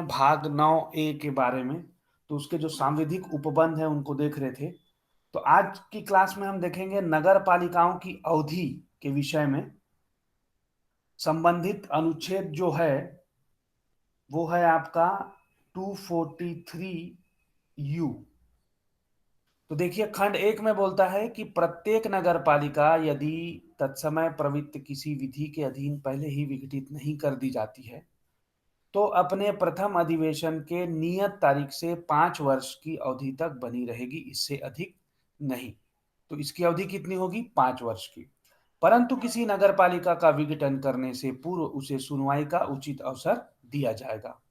भाग 9A के बारे में, तो उसके जो सांविधिक उपबंध हैं उनको देख रहे थे। तो आज की क्लास में हम देखेंगे नगर पालिकाओं की अवधि के विषय में संबंधित अनुच्छेद जो है वो है आपका 243U। तो देखिए खंड 1 में बोलता है कि प्रत्येक नगर पालिका यदि तत्समय प्रवृत्त किसी विधि के अधीन पहले ही विघटित नहीं कर दी जाती है तो अपने प्रथम अधिवेशन के नियत तारीख से 5 वर्ष की अवधि तक बनी रहेगी, इससे अधिक नहीं। तो इसकी अवधि कितनी होगी? 5 वर्ष की। परंतु किसी नगर पालिका का विघटन करने से पूर्व उसे सुनवाई का उचित अवसर दिया जाएगा।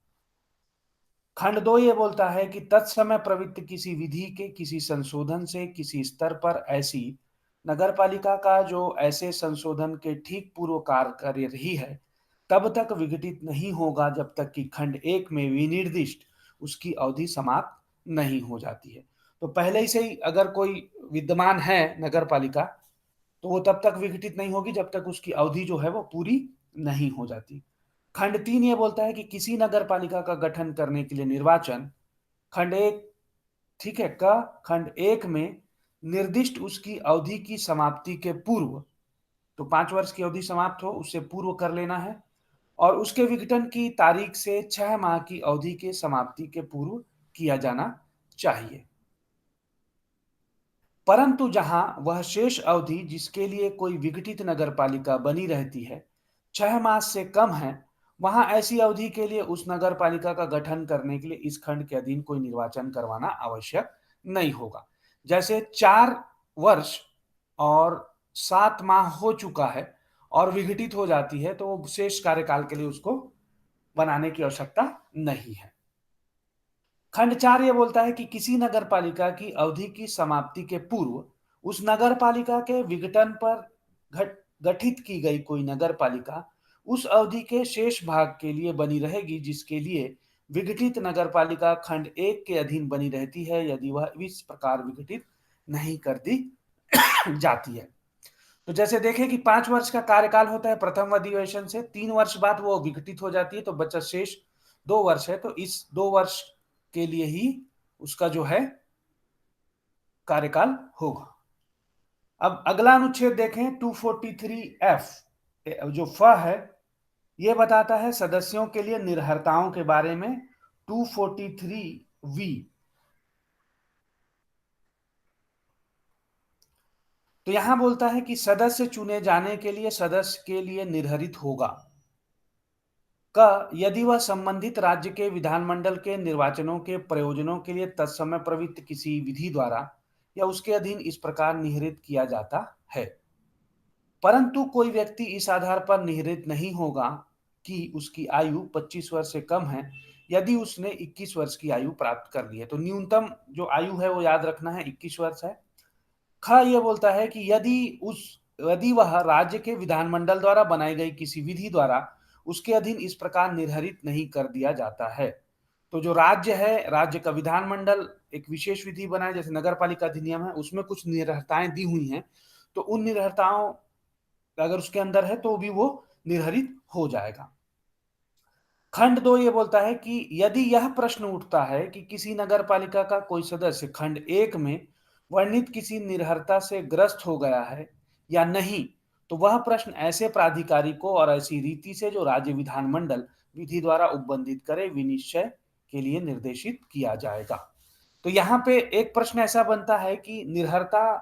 खंड 2 ये बोलता है कि तत्समय प्रवृत्त किसी विधि के किसी संशोधन से किसी स्तर पर ऐसी नगरपालिका का जो ऐसे संशोधन के ठीक पूर्व कार्य कर रही है तब तक विघटित नहीं होगा जब तक कि खंड 1 में विनिर्दिष्ट उसकी अवधि समाप्त नहीं हो जाती है। तो पहले ही से ही अगर कोई विद्यमान है नगरपालिका तो वो तब तक विघटित नहीं होगी जब तक उसकी अवधि जो है वो पूरी नहीं हो जाती। खंड 3 ये बोलता है कि किसी नगर पालिका का गठन करने के लिए निर्वाचन खंड 1 ठीक है का खंड 1 में निर्दिष्ट उसकी अवधि की समाप्ति के पूर्व, तो 5 वर्ष की अवधि समाप्त हो उससे पूर्व कर लेना है और उसके विघटन की तारीख से 6 माह की अवधि के समाप्ति के पूर्व किया जाना चाहिए। परंतु जहां वह शेष अवधि जिसके लिए कोई विघटित नगरपालिका बनी रहती है 6 मास से कम है, वहां ऐसी अवधि के लिए उस नगरपालिका का गठन करने के लिए इस खंड के अधीन कोई निर्वाचन करवाना आवश्यक नहीं होगा। जैसे 4 वर्ष और 7 माह हो चुका है और विघटित हो जाती है तो वो शेष कार्यकाल के लिए उसको बनाने की आवश्यकता नहीं है। खंड 4 ये बोलता है कि किसी नगर पालिका की अवधि की समाप्ति के पूर्व उस नगर पालिका के विघटन पर गठित की गई कोई नगर पालिका उस अवधि के शेष भाग के लिए बनी रहेगी जिसके लिए विघटित नगर पालिका खंड 1 के अधीन बनी रहती है यदि वह इस प्रकार विघटित नहीं कर दी जाती है। तो जैसे देखें कि 5 वर्ष का कार्यकाल होता है प्रथम अधिवेशन से, 3 वर्ष बाद वो विघटित हो जाती है तो बचा शेष 2 वर्ष है, तो इस 2 वर्ष के लिए ही उसका जो है कार्यकाल होगा। अब अगला अनुच्छेद देखें 243F, जो फ है यह बताता है सदस्यों के लिए निर्हरताओं के बारे में। 243V, तो यहां बोलता है कि सदस्य चुने जाने के लिए सदस्य के लिए निर्हरित होगा क यदि वह संबंधित राज्य के विधानमंडल के निर्वाचनों के प्रयोजनों के लिए तत्समय प्रवृत्त किसी विधि द्वारा या उसके अधीन इस प्रकार निर्हरित किया जाता है। परंतु कोई व्यक्ति इस आधार पर निर्हरित नहीं होगा कि उसकी आयु 25 वर्ष से कम है यदि उसने 21 वर्ष की आयु प्राप्त कर ली है। तो न्यूनतम जो आयु है वो याद रखना है 21 वर्ष है। ख ये बोलता है कि यदि वह राज्य के विधानमंडल द्वारा बनाई गई किसी विधि द्वारा उसके अधीन इस प्रकार निर्धारित नहीं कर दिया जाता है। तो जो राज्य है, राज्य का विधानमंडल एक विशेष विधि बनाए जैसे नगर पालिका अधिनियम है उसमें कुछ निर्हरताएं दी हुई हैं, तो उन निर्हरताओं अगर उसके अंदर है तो भी वो निर्हरित हो जाएगा। खंड 2 ये बोलता है कि यदि यह प्रश्न उठता है कि किसी नगर पालिका का कोई सदस्य खंड 1 में वर्णित किसी निर्हरता से ग्रस्त हो गया है या नहीं, तो वह प्रश्न ऐसे प्राधिकारी को और ऐसी रीति से जो राज्य विधानमंडल विधि द्वारा उपबंधित करे विनिश्चय के लिए निर्देशित किया जाएगा। तो यहाँ पे एक प्रश्न ऐसा बनता है कि निर्हरता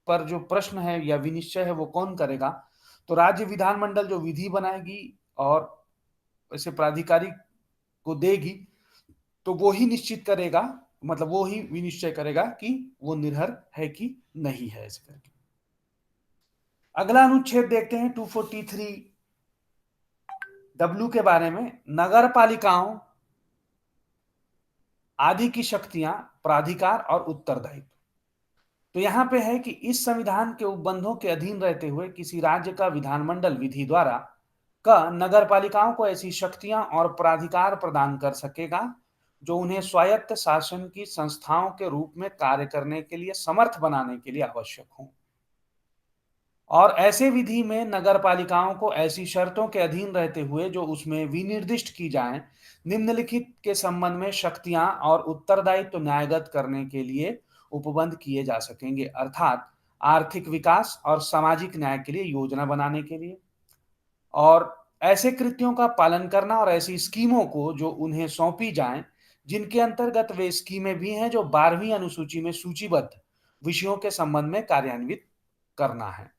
पर जो प्रश्न है या विनिश्चय है वो कौन करेगा? तो राज्य विधानमंडल जो विधि बनाएगी और ऐसे प्राधिकारी को देगी तो वो ही निश्चित करेगा, मतलब वो ही विनिश्चय करेगा कि वो निर्हर है कि नहीं है, ऐसे करके। अगला अनुच्छेद देखते हैं 243W के बारे में। नगर पालिकाओं आदि की शक्तियां, प्राधिकार और उत्तरदायित्व। तो यहां पे है कि इस संविधान के उपबंधों के अधीन रहते हुए किसी राज्य का विधानमंडल विधि द्वारा का नगर पालिकाओं को ऐसी शक्तियां और प्राधिकार प्रदान कर सकेगा जो उन्हें स्वायत्त शासन की संस्थाओं के रूप में कार्य करने के लिए समर्थ बनाने के लिए आवश्यक हों। और ऐसे विधि में नगर पालिकाओं को ऐसी शर्तों के अधीन रहते हुए जो उसमें विनिर्दिष्ट की जाएं निम्नलिखित के संबंध में शक्तियां और उत्तरदायित्व न्यायगत करने के लिए उपबंध किए जा सकेंगे, अर्थात आर्थिक विकास और सामाजिक न्याय के लिए योजना बनाने के लिए, और ऐसे कृत्यों का पालन करना और ऐसी स्कीमों को जो उन्हें सौंपी जाएं, जिनके अंतर्गत वे स्कीमें भी हैं जो 12वीं अनुसूची में सूचीबद्ध विषयों के संबंध में कार्यान्वित करना है।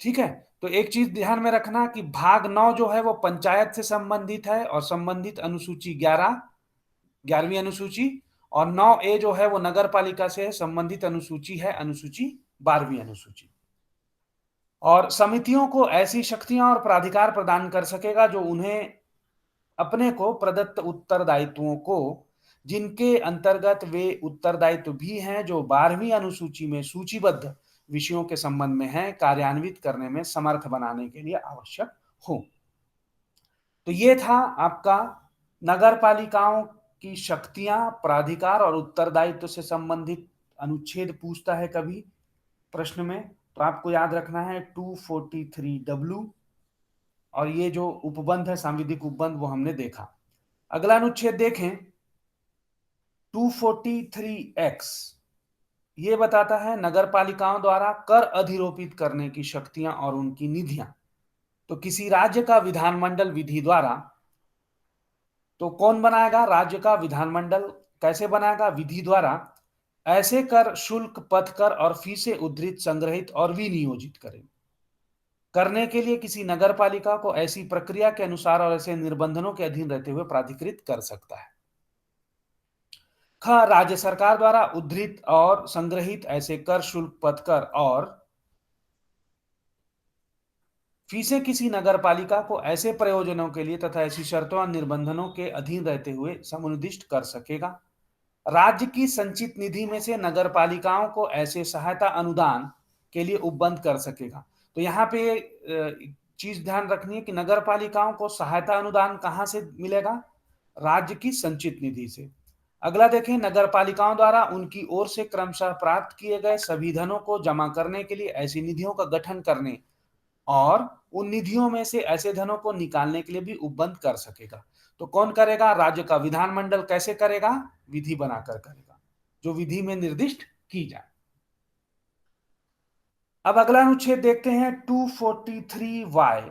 ठीक है? तो एक चीज ध्यान में रखना कि भाग 9 जो है वो पंचायत से संबंधित है और संबंधित अनुसूची 11वीं अनुसूची, और 9A जो है वो नगर पालिका से संबंधित अनुसूची है, अनुसूची 12वीं अनुसूची। और समितियों को ऐसी शक्तियां और प्राधिकार प्रदान कर सकेगा जो उन्हें अपने को प्रदत्त उत्तरदायित्वों को, जिनके अंतर्गत वे उत्तरदायित्व भी हैं जो 12वीं अनुसूची में सूचीबद्ध विषयों के संबंध में हैं, कार्यान्वित करने में समर्थ बनाने के लिए आवश्यक हो। तो ये था आपका नगर पालिकाओं की शक्तियां, प्राधिकार और उत्तरदायित्व से संबंधित अनुच्छेद पूछता है कभी प्रश्न में, तो आपको याद रखना है 243W, और ये जो उपबंध है सांविधिक उपबंध वो हमने देखा। अगला अनुच्छेद देखें 243X, ये बताता है नगर पालिकाओं द्वारा कर अधिरोपित करने की शक्तियां और उनकी निधियां। तो किसी राज्य का विधानमंडल विधि द्वारा, तो कौन बनाएगा? राज्य का विधानमंडल। कैसे बनाएगा? विधि द्वारा ऐसे कर, शुल्क, पथ कर और फीसें उद्धृत, संग्रहित और विनियोजित करें। करने के लिए किसी नगर पालिका को ऐसी प्रक्रिया के अनुसार और ऐसे निर्बंधों के अधीन रहते हुए प्राधिकृत कर सकता है। ख, राज्य सरकार द्वारा उद्धृत और संग्रहित ऐसे कर, शुल्क, पथ कर और फीसें किसी नगर पालिका को ऐसे प्रयोजनों के लिए तथा ऐसी शर्तों और निर्बंधों के अधीन रहते हुए समुन्निष्ट कर सकेगा। राज्य की संचित निधि में से नगर पालिकाओं को ऐसे सहायता अनुदान के लिए उपबंध कर सकेगा। तो यहाँ पे चीज ध्यान रखनी है कि नगर पालिकाओं को सहायता अनुदान कहाँ से मिलेगा? राज्य की संचित निधि से। अगला देखें, नगर पालिकाओं द्वारा उनकी ओर से क्रमशः प्राप्त किए गए सभी धनों को जमा करने के लिए ऐसी निधियों का गठन करने और उन निधियों में से ऐसे धनों को निकालने के लिए भी उपबंध कर सकेगा। तो कौन करेगा? राज्य का विधानमंडल। कैसे करेगा? विधि बनाकर करेगा, जो विधि में निर्दिष्ट की जाए। अब अगला अनुच्छेद देखते हैं 243Y,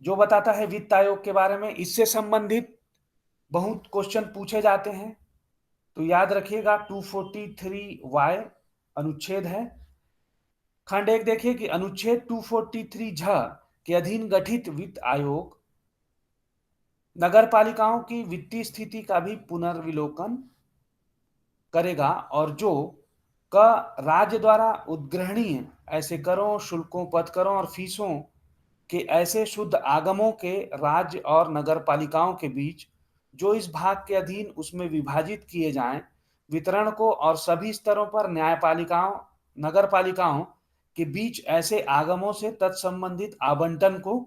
जो बताता है वित्त आयोग के बारे में। इससे संबंधित बहुत क्वेश्चन पूछे जाते हैं, तो याद रखिएगा 243Y अनुच्छेद है। खंड 1 देखिए कि अनुच्छेद 243 के अधीन गठित वित्त आयोग नगर पालिकाओं की वित्तीय स्थिति का भी पुनर्विलोकन करेगा और जो क राज्य द्वारा उद्ग्रहणीय ऐसे करों, शुल्कों, पथकरों और फीसों के ऐसे शुद्ध आगमों के राज्य और नगर पालिकाओं के बीच जो इस भाग के अधीन उसमें विभाजित किए जाएं, वितरण को और सभी स्तरों पर न्यायपालिकाओं, नगर पालिकाओं के बीच ऐसे आगमों से तत्संबंधित आवंटन को,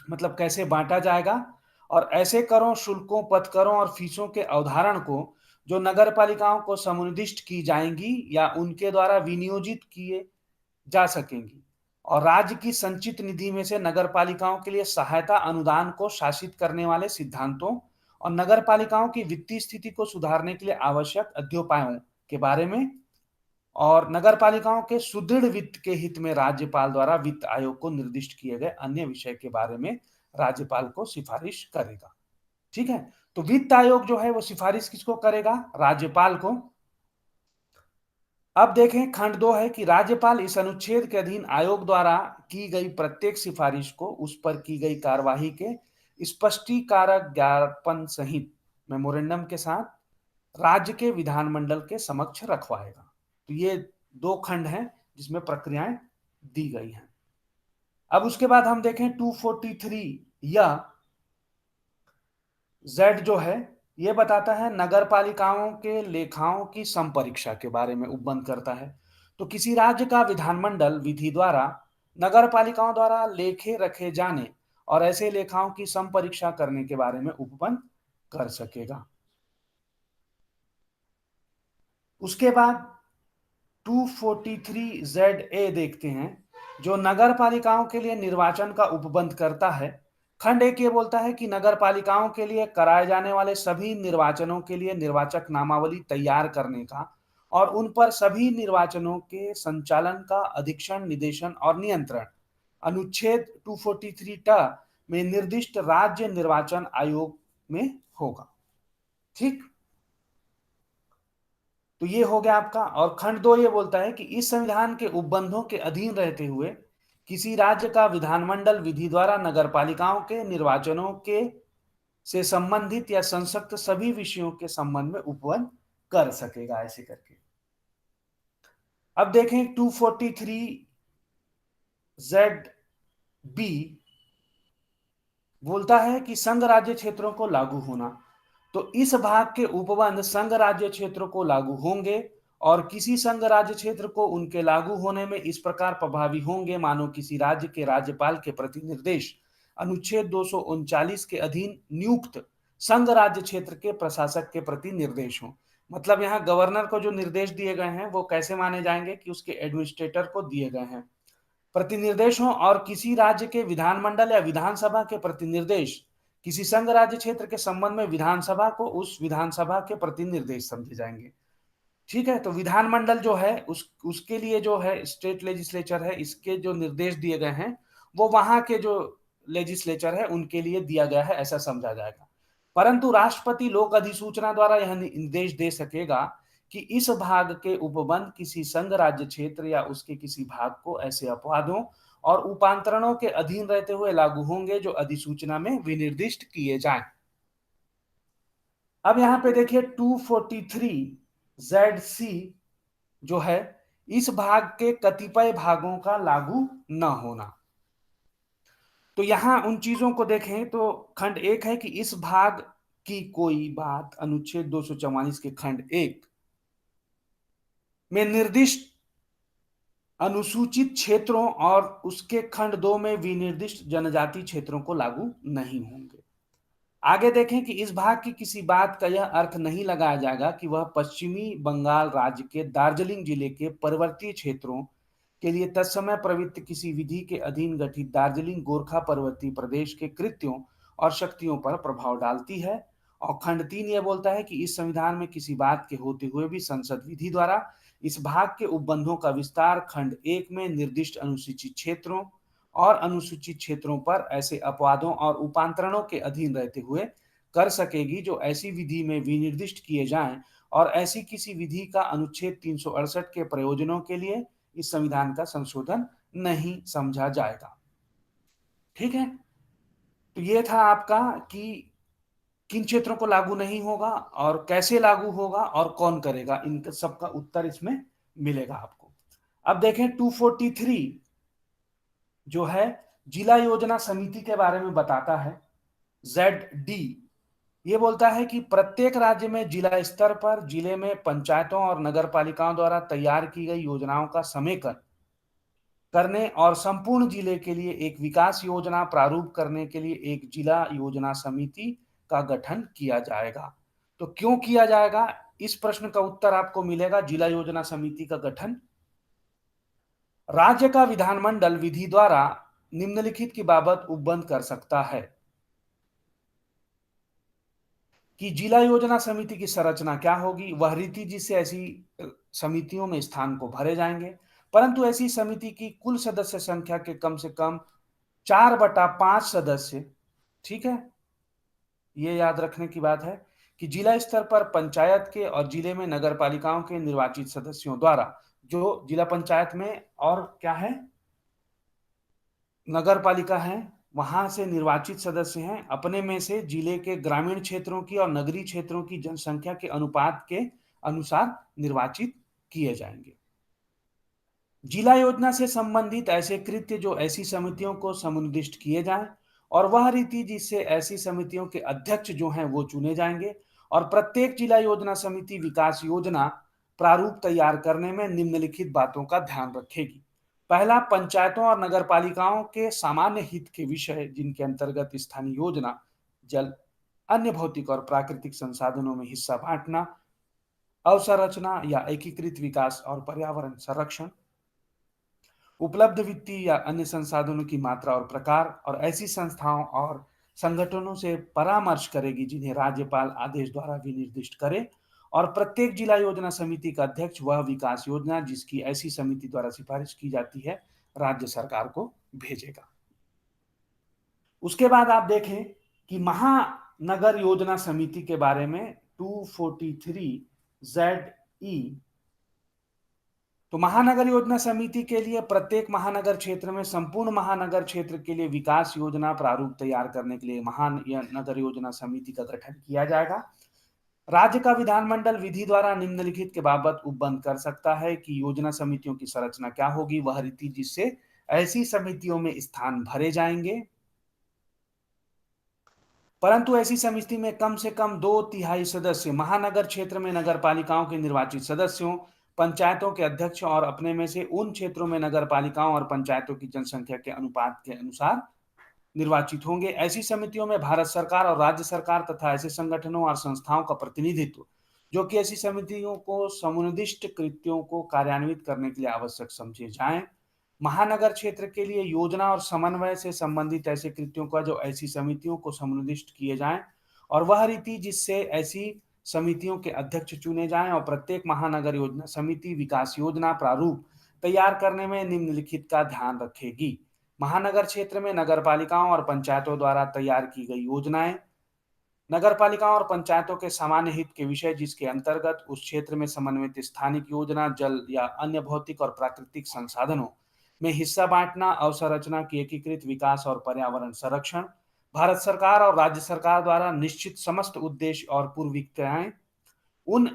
मतलब कैसे बांटा जाएगा, और ऐसे करों, शुल्कों, पथकरों और फीसों के अवधारण को जो नगर पालिकाओं को समुन्निष्ट की जाएंगी या उनके द्वारा विनियोजित किए जा सकेंगी, और राज्य की संचित निधि में से नगर पालिकाओं के लिए सहायता अनुदान को शासित करने वाले सिद्धांतों और नगर पालिकाओं की वित्तीय स्थिति को सुधारने के लिए आवश्यक अध्योपायों के बारे में, और नगर पालिकाओं के सुदृढ़ वित्त के हित में राज्यपाल द्वारा वित्त आयोग को निर्दिष्ट किए गए अन्य विषय के बारे में राज्यपाल को सिफारिश करेगा। ठीक है? तो वित्त आयोग जो है वो सिफारिश किसको करेगा? राज्यपाल को। अब देखें खंड 2 है कि राज्यपाल इस अनुच्छेद के अधीन आयोग द्वारा की गई प्रत्येक सिफारिश को उस पर की गई कार्यवाही के स्पष्टीकारक ज्ञापन सहित मेमोरेंडम के साथ राज्य के विधानमंडल के समक्ष रखवाएगा। तो ये 2 खंड हैं जिसमें प्रक्रियाएं दी गई हैं। अब उसके बाद हम देखें 243 या Z जो है ये बताता है नगर पालिकाओं के लेखाओं की संपरीक्षा के बारे में उपबंध करता है। तो किसी राज्य का विधानमंडल विधि द्वारा नगर पालिकाओं द्वारा लेखे रखे जाने और ऐसे लेखाओं की संपरीक्षा करने के बारे में उपबंध कर सकेगा। उसके बाद 243ZA देखते हैं, जो नगर पालिकाओं के लिए निर्वाचन का उपबंध करता है। खंड एक ये बोलता है कि नगर पालिकाओं के लिए कराए जाने वाले सभी निर्वाचनों के लिए निर्वाचक नामावली तैयार करने का और उन पर सभी निर्वाचनों के संचालन का अधीक्षण, निदेशन और नियंत्रण अनुच्छेद 243 ट में निर्दिष्ट राज्य निर्वाचन आयोग में होगा। ठीक, तो ये हो गया आपका। और खंड दो ये बोलता है कि इस संविधान के उपबंधों के अधीन रहते हुए किसी राज्य का विधानमंडल विधि द्वारा नगर पालिकाओं के निर्वाचनों के से संबंधित या संसक्त सभी विषयों के संबंध में उपवन कर सकेगा, ऐसे करके। अब देखें 243 जेड बी बोलता है कि संघ राज्य क्षेत्रों को लागू होना। तो इस भाग के उपबंध संघ राज्य क्षेत्रों को लागू होंगे और किसी संघ राज्य क्षेत्र को उनके लागू होने में इस प्रकार प्रभावी होंगे मानो किसी राज्य के राज्यपाल के प्रति निर्देश अनुच्छेद 239 के अधीन नियुक्त संघ राज्य क्षेत्र के प्रशासक के प्रति निर्देश हो। मतलब यहाँ गवर्नर को जो निर्देश दिए गए हैं वो कैसे माने जाएंगे कि उसके एडमिनिस्ट्रेटर को दिए गए हैं प्रतिनिर्देश हो, और किसी राज्य के विधानमंडल या विधानसभा के प्रतिनिर्देश किसी संघ राज्य क्षेत्र के संबंध में विधानसभा को उस विधानसभा के प्रतिनिर्देश समझे जाएंगे। ठीक है, तो विधानमंडल जो है उसके लिए जो है स्टेट लेजिस्लेचर है, इसके जो निर्देश दिए गए हैं वो वहां के जो लेजिस्लेचर है उनके लिए दिया गया है, ऐसा समझा जाएगा। परंतु राष्ट्रपति लोक अधिसूचना द्वारा यह निर्देश दे सकेगा कि इस भाग के उपबंध किसी संघ राज्य क्षेत्र या उसके किसी भाग को ऐसे अपवादों और उपांतरणों के अधीन रहते हुए लागू होंगे जो अधिसूचना में विनिर्दिष्ट किए जाएं। अब यहां पे देखिए 243 ZC जो है इस भाग के कतिपय भागों का लागू न होना। तो यहां उन चीजों को देखें तो खंड एक है कि इस भाग की कोई बात अनुच्छेद 244 के खंड एक में निर्दिष्ट अनुसूचित क्षेत्रों और उसके खंड दो में विनिर्दिष्ट जनजाति क्षेत्रों को लागू नहीं होंगे। आगे देखें कि इस भाग की किसी बात का यह अर्थ नहीं लगाया जाएगा कि वह पश्चिमी बंगाल राज्य के दार्जिलिंग जिले के पर्वतीय क्षेत्रों के लिए तत्समय प्रवृत्त किसी विधि के अधीन गठित दार्जिलिंग गोरखा पर्वतीय प्रदेश के कृत्यों और शक्तियों पर प्रभाव डालती है। और खंड तीन यह बोलता है कि इस संविधान में किसी बात के होते हुए भी संसद विधि द्वारा इस भाग के उपबंधों का विस्तार खंड एक में निर्दिष्ट अनुसूचित क्षेत्रों और अनुसूचित क्षेत्रों पर ऐसे अपवादों और उपांतरणों के अधीन रहते हुए कर सकेगी जो ऐसी विधि में विनिर्दिष्ट किए जाएं, और ऐसी किसी विधि का अनुच्छेद 368 के प्रयोजनों के लिए इस संविधान का संशोधन नहीं समझा जाएगा। ठीक है, तो ये था आपका कि किन क्षेत्रों को लागू नहीं होगा और कैसे लागू होगा और कौन करेगा, इन सबका उत्तर इसमें मिलेगा आपको। अब देखें 243 जो है जिला योजना समिति के बारे में बताता है। ZD ये बोलता है कि प्रत्येक राज्य में जिला स्तर पर जिले में पंचायतों और नगर पालिकाओं द्वारा तैयार की गई योजनाओं का समेकन करने और संपूर्ण जिले के लिए एक विकास योजना प्रारूप करने के लिए एक जिला योजना समिति का गठन किया जाएगा। तो क्यों किया जाएगा, इस प्रश्न का उत्तर आपको मिलेगा जिला योजना समिति का गठन राज्य का विधानमंडल विधि द्वारा निम्नलिखित की बाबत उपबंध कर सकता है कि जिला योजना समिति की संरचना क्या होगी, वह रीति जिससे ऐसी समितियों में स्थान को भरे जाएंगे, परंतु ऐसी समिति की कुल सदस्य संख्या के कम से कम 4/5 सदस्य। ठीक है, ये याद रखने की बात है कि जिला स्तर पर पंचायत के और जिले में नगर पालिकाओं के निर्वाचित सदस्यों द्वारा, जो जिला पंचायत में और क्या है नगर पालिका है वहां से निर्वाचित सदस्य हैं, अपने में से जिले के ग्रामीण क्षेत्रों की और नगरीय क्षेत्रों की जनसंख्या के अनुपात के अनुसार निर्वाचित किए जाएंगे। जिला योजना से संबंधित ऐसे कृत्य जो ऐसी समितियों को समुन्निष्ट किए जाएं, और वह रीति जिससे ऐसी समितियों के अध्यक्ष जो हैं वो चुने जाएंगे, और प्रत्येक जिला योजना समिति विकास योजना प्रारूप तैयार करने में निम्नलिखित बातों का ध्यान रखेगी। पहला, पंचायतों और नगर पालिकाओं के सामान्य हित के विषय जिनके अंतर्गत स्थानीय योजना जल अन्य भौतिक और प्राकृतिक संसाधनों में हिस्सा बांटना, अवसंरचना या एकीकृत विकास और पर्यावरण संरक्षण, उपलब्ध वित्तीय या अन्य संसाधनों की मात्रा और प्रकार, और ऐसी संस्थाओं और संगठनों से परामर्श करेगी जिन्हें राज्यपाल आदेश द्वारा विनिर्दिष्ट करे, और प्रत्येक जिला योजना समिति का अध्यक्ष वह विकास योजना जिसकी ऐसी समिति द्वारा सिफारिश की जाती है राज्य सरकार को भेजेगा। उसके बाद आप देखें कि महानगर योजना समिति के बारे में 243 ZE। तो महानगर योजना समिति के लिए प्रत्येक महानगर क्षेत्र में संपूर्ण महानगर क्षेत्र के लिए विकास योजना प्रारूप तैयार करने के लिए महानगर योजना समिति का गठन किया जाएगा। राज्य का विधानमंडल विधि द्वारा निम्नलिखित के बाबत उपबंध कर सकता है कि योजना समितियों की संरचना क्या होगी, वह रीति जिससे ऐसी समितियों में स्थान भरे जाएंगे। परंतु ऐसी समिति में कम से कम 2/3 सदस्य महानगर क्षेत्र में नगर पालिकाओं के निर्वाचित सदस्यों, पंचायतों के अध्यक्ष और अपने में से उन क्षेत्रों में नगर पालिकाओं और पंचायतों की जनसंख्या के अनुपात के अनुसार निर्वाचित होंगे। ऐसी समितियों में भारत सरकार और राज्य सरकार तथा ऐसे संगठनों और संस्थाओं का प्रतिनिधित्व जो कि ऐसी समितियों को समुन्निष्ट कृत्यों को कार्यान्वित करने के लिए आवश्यक समझे जाएं। महानगर क्षेत्र के लिए योजना और समन्वय से संबंधित ऐसे कृत्यों का जो ऐसी समितियों को समुन्निष्ट किए जाएं, और वह रीति जिससे ऐसी समितियों के अध्यक्ष चुने जाएं, और प्रत्येक महानगर योजना समिति विकास योजना प्रारूप तैयार करने में निम्नलिखित का ध्यान रखेगी। महानगर क्षेत्र में नगर पालिकाओं और पंचायतों द्वारा तैयार की गई योजनाएं, नगर पालिकाओं और पंचायतों के सामान्य हित के विषय जिसके अंतर्गत उस क्षेत्र में समन्वित स्थानिक योजना, जल या अन्य भौतिक और प्राकृतिक संसाधनों में हिस्सा बांटना, अवसंरचना की एकीकृत विकास और पर्यावरण संरक्षण, भारत सरकार और राज्य सरकार द्वारा निश्चित समस्त उद्देश्य और पूर्व क्रियाएं, उन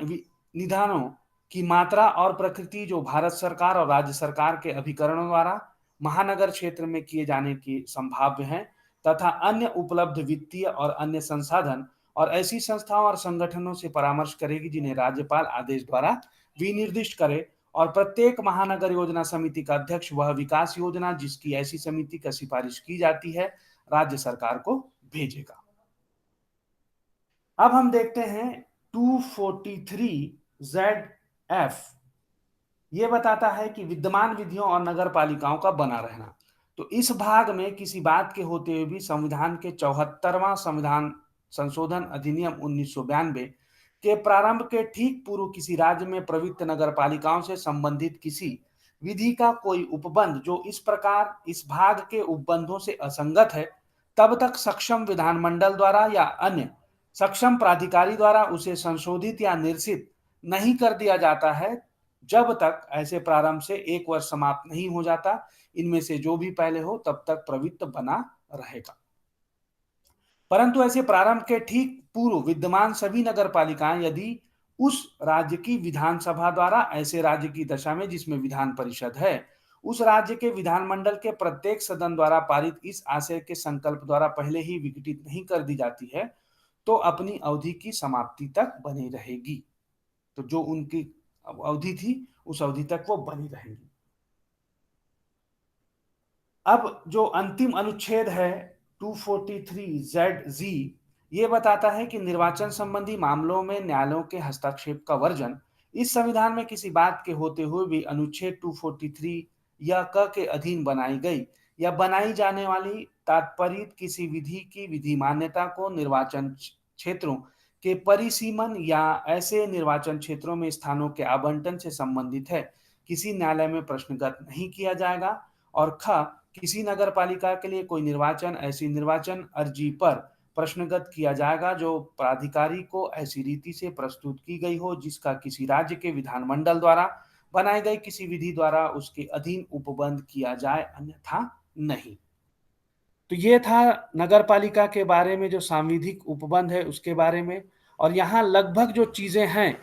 निधानों की मात्रा और प्रकृति जो भारत सरकार और राज्य सरकार के अभिकरणों द्वारा महानगर क्षेत्र में किए जाने की संभाव्य हैं, तथा अन्य उपलब्ध वित्तीय और अन्य संसाधन, और ऐसी संस्थाओं और संगठनों से परामर्श करेगी जिन्हें राज्यपाल आदेश द्वारा विनिर्दिष्ट करे, और प्रत्येक महानगर योजना समिति का अध्यक्ष वह विकास योजना जिसकी ऐसी समिति का सिफारिश की जाती है राज्य सरकार को भेजेगा। अब हम देखते हैं 243ZF। ये बताता है कि विद्यमान विधियों और नगर पालिकाओं का बना रहना। तो इस भाग में किसी बात के होते हुए भी संविधान के 74वां संविधान संशोधन अधिनियम 1992 के प्रारंभ के ठीक पूर्व किसी राज्य में प्रवृत्त नगर पालिकाओं से संबंधित किसी विधि का कोई उपबंध जो इस प्रकार इस भाग के उपबंधों से असंगत है, तब तक सक्षम विधानमंडल द्वारा या अन्य सक्षम प्राधिकारी द्वारा उसे संशोधित या निरसित नहीं कर दिया जाता है जब तक ऐसे प्रारंभ से 1 वर्ष समाप्त नहीं हो जाता। इनमें से जो भी पहले हो तब तक प्रवृत्त बना रहेगा। परंतु ऐसे प्रारंभ के ठीक पूर्व विद्यमान सभी नगर पालिकाएं यदि उस राज्य की विधानसभा द्वारा ऐसे राज्य की दशा में जिसमें विधान परिषद है, उस राज्य के विधानमंडल के प्रत्येक सदन द्वारा पारित इस आशय के संकल्प द्वारा पहले ही विघटित नहीं कर दी जाती है, तो अपनी अवधि की समाप्ति तक बनी रहेगी। तो जो उनकी अवधि थी उस अवधि तक वो बनी रहेंगी। अब जो अंतिम अनुच्छेद है 243ZZ, ये बताता है कि निर्वाचन संबंधी मामलों में न्यायालयों के हस्तक्षेप का वर्जन। इस संविधान में किसी बात के होते हुए भी अनुच्छेद 243 या क के अधीन बनाई गई या बनाई जाने वाली तात्पर्य किसी विधि की विधि मान्यता को निर्वाचन क्षेत्रों के परिसीमन या ऐसे निर्वाचन क्षेत्रों में स्थानों के आवंटन से संबंधित है, किसी न्यायालय में प्रश्नगत नहीं किया जाएगा। और ख किसी नगर पालिका के लिए कोई निर्वाचन ऐसी निर्वाचन अर्जी पर प्रश्नगत किया जाएगा जो प्राधिकारी को ऐसी रीति से प्रस्तुत की गई हो जिसका किसी राज्य के विधानमंडल द्वारा बनाई गई किसी विधि द्वारा उसके अधीन उपबंध किया जाए, अन्यथा नहीं। तो ये था नगर पालिका के बारे में जो सांविधिक उपबंध है उसके बारे में। और यहाँ लगभग जो चीजें हैं